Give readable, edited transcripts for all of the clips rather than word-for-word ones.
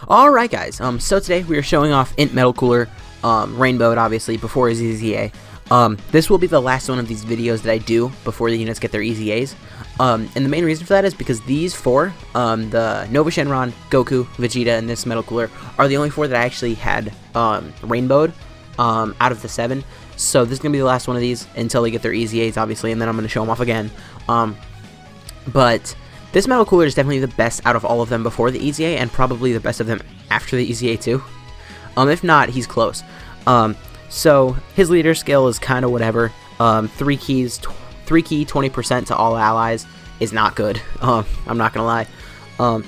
Alright guys, so today we are showing off Int Metal Cooler, Rainbowed obviously, before his EZA. This will be the last one of these videos that I do before the units get their EZAs. And the main reason for that is because these four, the Nova Shenron, Goku, Vegeta, and this Metal Cooler, are the only four that I actually had Rainbowed out of the 7. So this is going to be the last one of these until they get their EZAs, obviously, and then I'm going to show them off again. But this Metal Cooler is definitely the best out of all of them before the EZA, and probably the best of them after the EZA too. If not, he's close. So his leader skill is kind of whatever. 3 key, 20% to all allies is not good. I'm not gonna lie.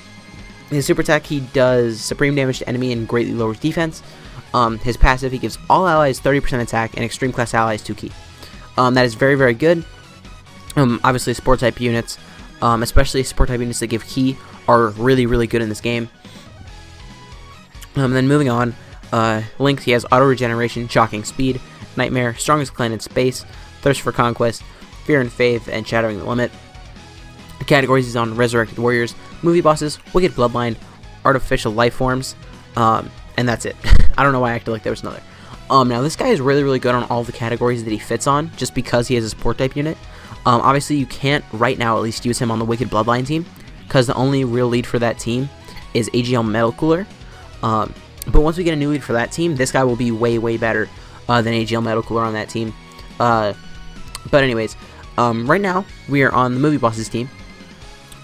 His super attack, he does supreme damage to enemy and greatly lowers defense. His passive, he gives all allies 30% attack and extreme class allies 2 key. That is very, very good. Obviously, support type units, especially support type units that give key, are really, really good in this game. Then moving on, Link, he has auto regeneration, shocking speed, nightmare, strongest clan in space, thirst for conquest, fear and faith, and shattering the limit. The categories he's on: resurrected warriors, movie bosses, wicked bloodline, artificial life forms, and that's it. I don't know why I acted like there was another. Now this guy is really, really good on all the categories that he fits on, just because he has a support type unit. Obviously you can't right now at least use him on the wicked bloodline team, because the only real lead for that team is AGL Metal Cooler. But once we get a new lead for that team, this guy will be way, way better than AGL Metal Cooler on that team. But anyways, right now we are on the movie bosses team.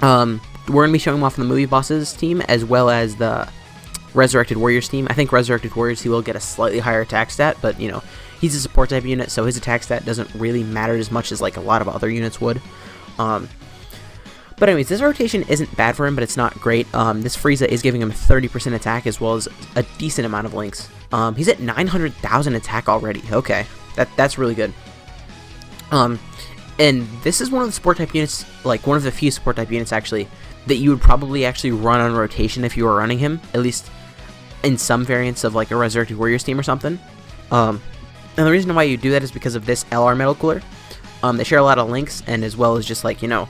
We're going to be showing him off on the movie bosses team as well as the resurrected warriors team. I think resurrected warriors, he will get a slightly higher attack stat, but you know, he's a support type unit, so his attack stat doesn't really matter as much as like a lot of other units would. But anyways, this rotation isn't bad for him, but it's not great. This Frieza is giving him 30% attack as well as a decent amount of links. He's at 900,000 attack already. Okay, that's really good. And this is one of the support type units, like one of the few support type units actually, that you would probably actually run on rotation if you were running him, at least in some variants of like a Resurrected Warriors team or something. And the reason why you do that is because of this LR Metal Cooler. They share a lot of links, and as well as just like, you know,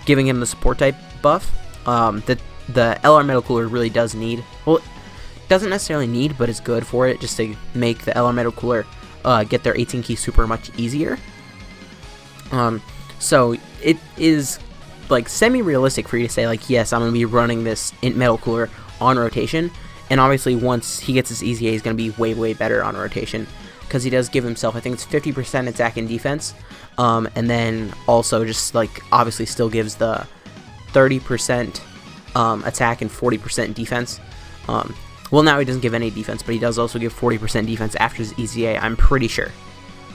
giving him the support type buff that the LR Metal Cooler really does need. Well, doesn't necessarily need, but it's good for it, just to make the LR Metal Cooler get their 18 key super much easier. So it is like semi-realistic for you to say like, yes, I'm going to be running this Int Metal Cooler on rotation, and obviously once he gets his EZA, he's going to be way, way better on rotation, because he does give himself, I think it's 50% attack and defense, and then also just like obviously still gives the 30% attack and 40% defense. Well, now he doesn't give any defense, but he does also give 40% defense after his EZA, I'm pretty sure.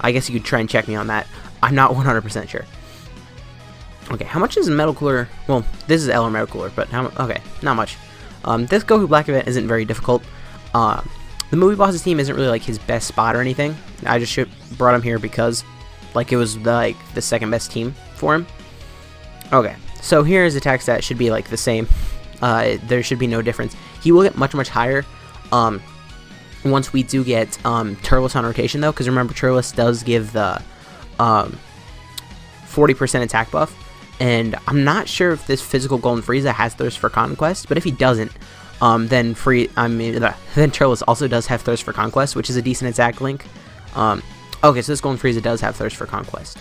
I guess you could try and check me on that. I'm not 100% sure. Okay, how much is Metal Cooler? Well, this is LR Metal Cooler, but how? Okay, not much. This Goku Black event isn't very difficult. The movie bosses team isn't really like his best spot or anything. I just brought him here because like it was like the second best team for him. Okay, so here his attack stat should be like the same. There should be no difference. He will get much, much higher once we do get Turles on rotation though, because remember Turles does give the 40% attack buff, and I'm not sure if this physical Golden Frieza has Thirst for Conquest, but if he doesn't, then Turles also does have Thirst for Conquest, which is a decent attack link. Okay, so this Golden Frieza does have Thirst for Conquest.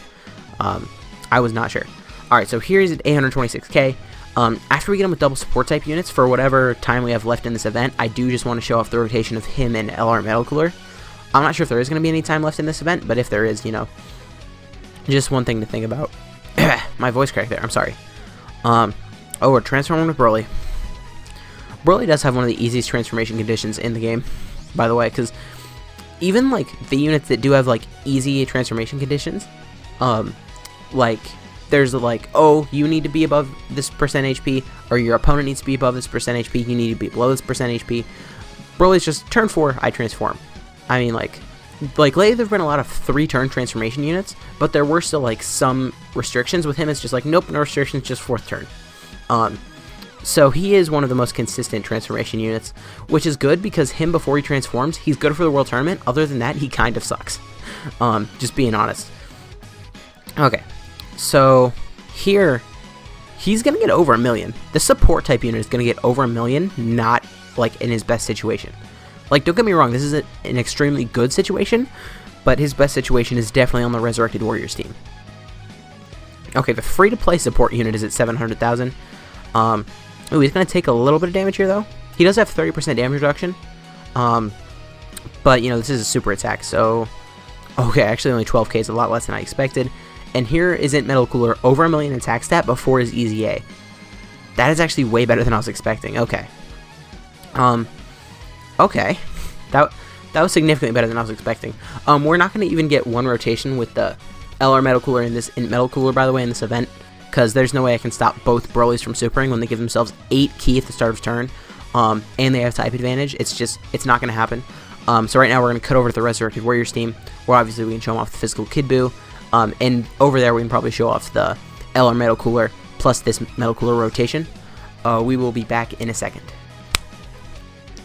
I was not sure. Alright, so here's at 826k. After we get him with double support type units, for whatever time we have left in this event, I do just want to show off the rotation of him and LR Metal Cooler. I'm not sure if there is going to be any time left in this event, but if there is, you know, just one thing to think about. My voice cracked there, I'm sorry. Oh, we're transforming with Broly. Broly does have one of the easiest transformation conditions in the game, by the way, because even like the units that do have like easy transformation conditions, like there's like, oh, you need to be above this percent HP, or your opponent needs to be above this percent HP, you need to be below this percent HP. Broly's just turn 4, I transform. I mean, like lately there've been a lot of 3-turn transformation units, but there were still like some restrictions. With him it's just like, nope, no restrictions, just 4th turn. So he is one of the most consistent transformation units, which is good because him before he transforms, he's good for the World Tournament. Other than that, he kind of sucks. Just being honest. Okay, so here he's gonna get over 1 million. The support type unit is gonna get over 1 million, not like in his best situation. Like, don't get me wrong, this is an extremely good situation, but his best situation is definitely on the Resurrected Warriors team. Okay, the free-to-play support unit is at 700,000. Ooh, he's going to take a little bit of damage here, though. He does have 30% damage reduction. But, you know, this is a super attack, so... Okay, actually only 12k is a lot less than I expected. And here is Int Metal Cooler, over 1 million attack stat before his EZA. That is actually way better than I was expecting. Okay. Okay. That was significantly better than I was expecting. We're not going to even get one rotation with the LR Metal Cooler and this Int Metal Cooler, by the way, in this event, because there's no way I can stop both Broly's from supering when they give themselves 8 ki at the start of turn, and they have type advantage. It's not going to happen. So right now we're going to cut over to the Resurrected Warriors team, where obviously we can show them off the physical Kid Buu, and over there we can probably show off the LR Metal Cooler plus this Metal Cooler rotation. We will be back in a second.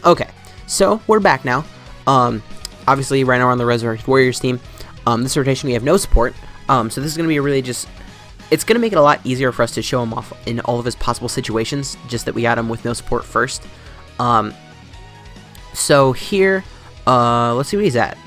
Okay, so we're back now. Obviously right now we're on the Resurrected Warriors team. This rotation we have no support, so this is going to be really just... It's going to make it a lot easier for us to show him off in all of his possible situations, just that we got him with no support first. So here, let's see what he's at.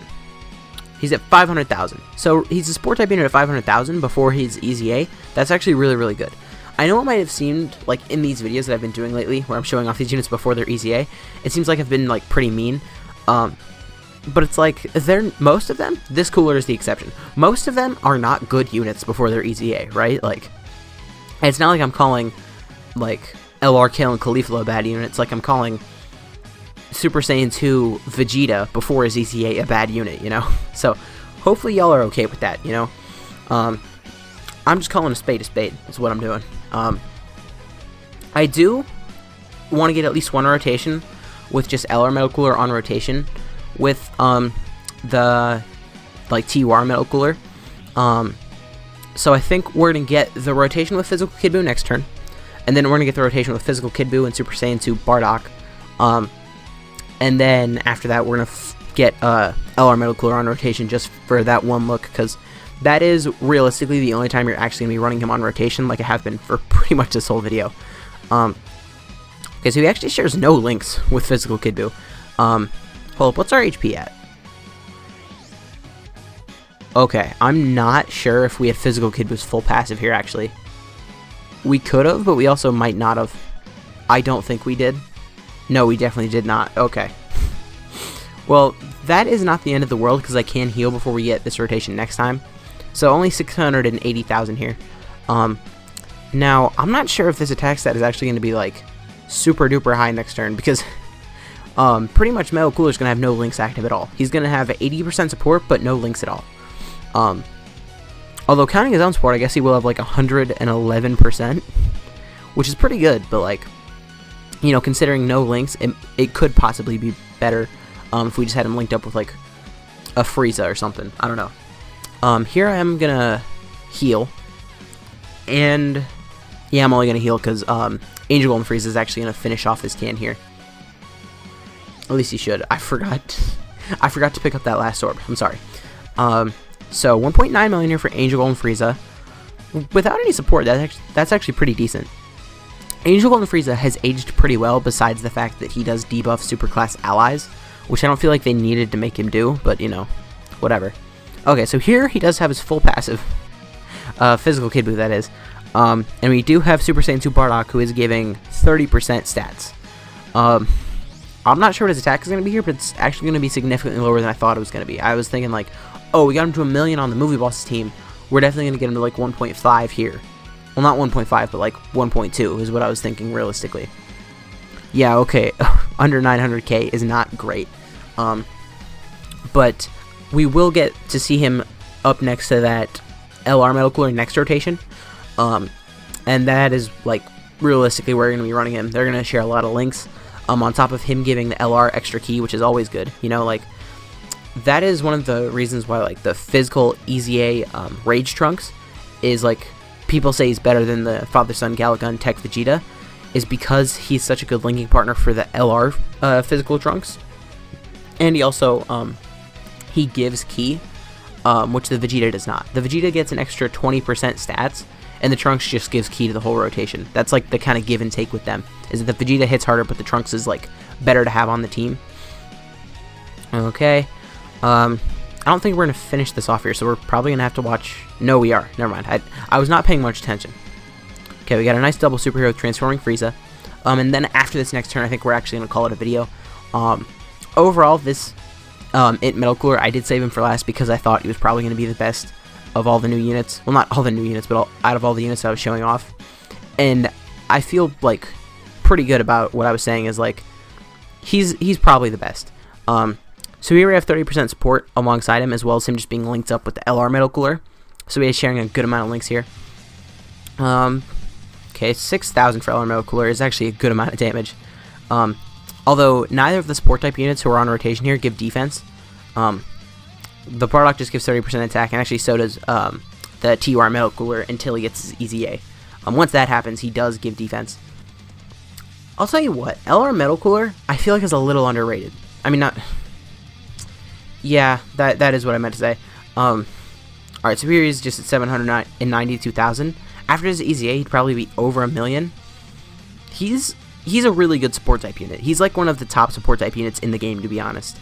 He's at 500,000. So he's a support type unit at 500,000 before his EZA. That's actually really, really good. I know it might have seemed like in these videos that I've been doing lately, where I'm showing off these units before their EZA, it seems like I've been like pretty mean. But it's like, most of them, this cooler is the exception. Most of them are not good units before their EZA, right? Like, it's not like I'm calling, like, LR Kale and Caulifla a bad unit. It's like I'm calling Super Saiyan 2 Vegeta before his EZA a bad unit, you know? So, hopefully y'all are okay with that, you know? I'm just calling a spade is what I'm doing. I do want to get at least one rotation with just LR Metal Cooler on rotation with the like TUR Metal Cooler. So I think we're gonna get the rotation with Physical Kid Buu next turn, and then we're gonna get the rotation with Physical Kid Buu and Super Saiyan 2 Bardock. And then after that we're gonna get LR Metal Cooler on rotation just for that one look, because that is realistically the only time you're actually gonna be running him on rotation, like I have been for pretty much this whole video. Okay, so he actually shares no links with Physical Kid Buu. Hold up, what's our HP at? Okay, I'm not sure if we had Physical Kid Buu's full passive here, actually. We could have, but we also might not have. I don't think we did. No, we definitely did not. Okay. Well, that is not the end of the world, because I can heal before we get this rotation next time. So only 680,000 here. Now, I'm not sure if this attack stat is actually going to be, like, super duper high next turn, because... pretty much Metal Cooler's going to have no links active at all. He's going to have 80% support, but no links at all. Although counting his own support, I guess he will have like 111%, which is pretty good, but like, you know, considering no links, it could possibly be better if we just had him linked up with like a Frieza or something. I don't know. Here I am going to heal, and yeah, I'm only going to heal because Angel Golden Frieza is actually going to finish off his can here. At least he should. I forgot to pick up that last orb. I'm sorry. So 1.9 million here for Angel Golden Frieza. Without any support, that's actually pretty decent. Angel Golden Frieza has aged pretty well, besides the fact that he does debuff superclass allies, which I don't feel like they needed to make him do, but you know, whatever. Okay, so here he does have his full passive. Physical Kid Buu, that is. And we do have Super Saiyan 2 Bardock, who is giving 30% stats. I'm not sure what his attack is going to be here, but it's actually going to be significantly lower than I thought it was going to be. I was thinking like, oh, we got him to 1 million on the Movie Bosses team. We're definitely going to get him to like 1.5 here. Well, not 1.5, but like 1.2 is what I was thinking realistically. Yeah, okay, under 900k is not great. But we will get to see him up next to that LR Metal Cooler next rotation. And that is like realistically where we're going to be running him. They're going to share a lot of links. On top of him giving the LR extra key, which is always good, you know, like, that is one of the reasons why, like, the physical EZA Rage Trunks is, like, people say he's better than the Father-Son Galagun Tech Vegeta, is because he's such a good linking partner for the LR physical Trunks, and he also, he gives key, which the Vegeta does not. The Vegeta gets an extra 20% stats, and the Trunks just gives key to the whole rotation. That's like the kind of give and take with them, is that the Vegeta hits harder, but the Trunks is like better to have on the team. Okay. I don't think we're going to finish this off here, so we're probably going to have to watch... No, we are. Never mind. I was not paying much attention. Okay, we got a nice double superhero transforming Frieza. And then after this next turn, I think we're actually going to call it a video. Overall, this It Metal Cooler, I did save him for last because I thought he was probably going to be the best of all the new units. Well, not all the new units, but out of all the units I was showing off. And I feel, like, pretty good about what I was saying is, like, he's probably the best. So here we have 30% support alongside him, as well as him just being linked up with the LR Metal Cooler. So we are sharing a good amount of links here. Okay, 6,000 for LR Metal Cooler is actually a good amount of damage. Although neither of the support type units who are on rotation here give defense. The Bardock just gives 30% attack, and actually so does the TUR Metal Cooler until he gets his EZA. Once that happens, he does give defense. I'll tell you what, LR Metal Cooler, I feel like is a little underrated. I mean, not... Yeah, that is what I meant to say. Alright, so here he's just at 792,000. After his EZA, he'd probably be over 1 million. He's a really good support type unit. He's like one of the top support type units in the game, to be honest.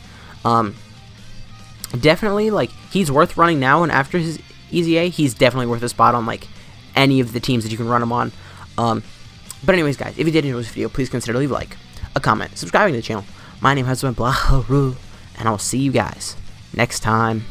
Definitely, like, he's worth running now, and after his EZA, he's definitely worth a spot on, like, any of the teams that you can run him on. But anyways, guys, if you did enjoy this video, please consider leaving a like, a comment, subscribing to the channel. My name has been Blah, and I'll see you guys next time.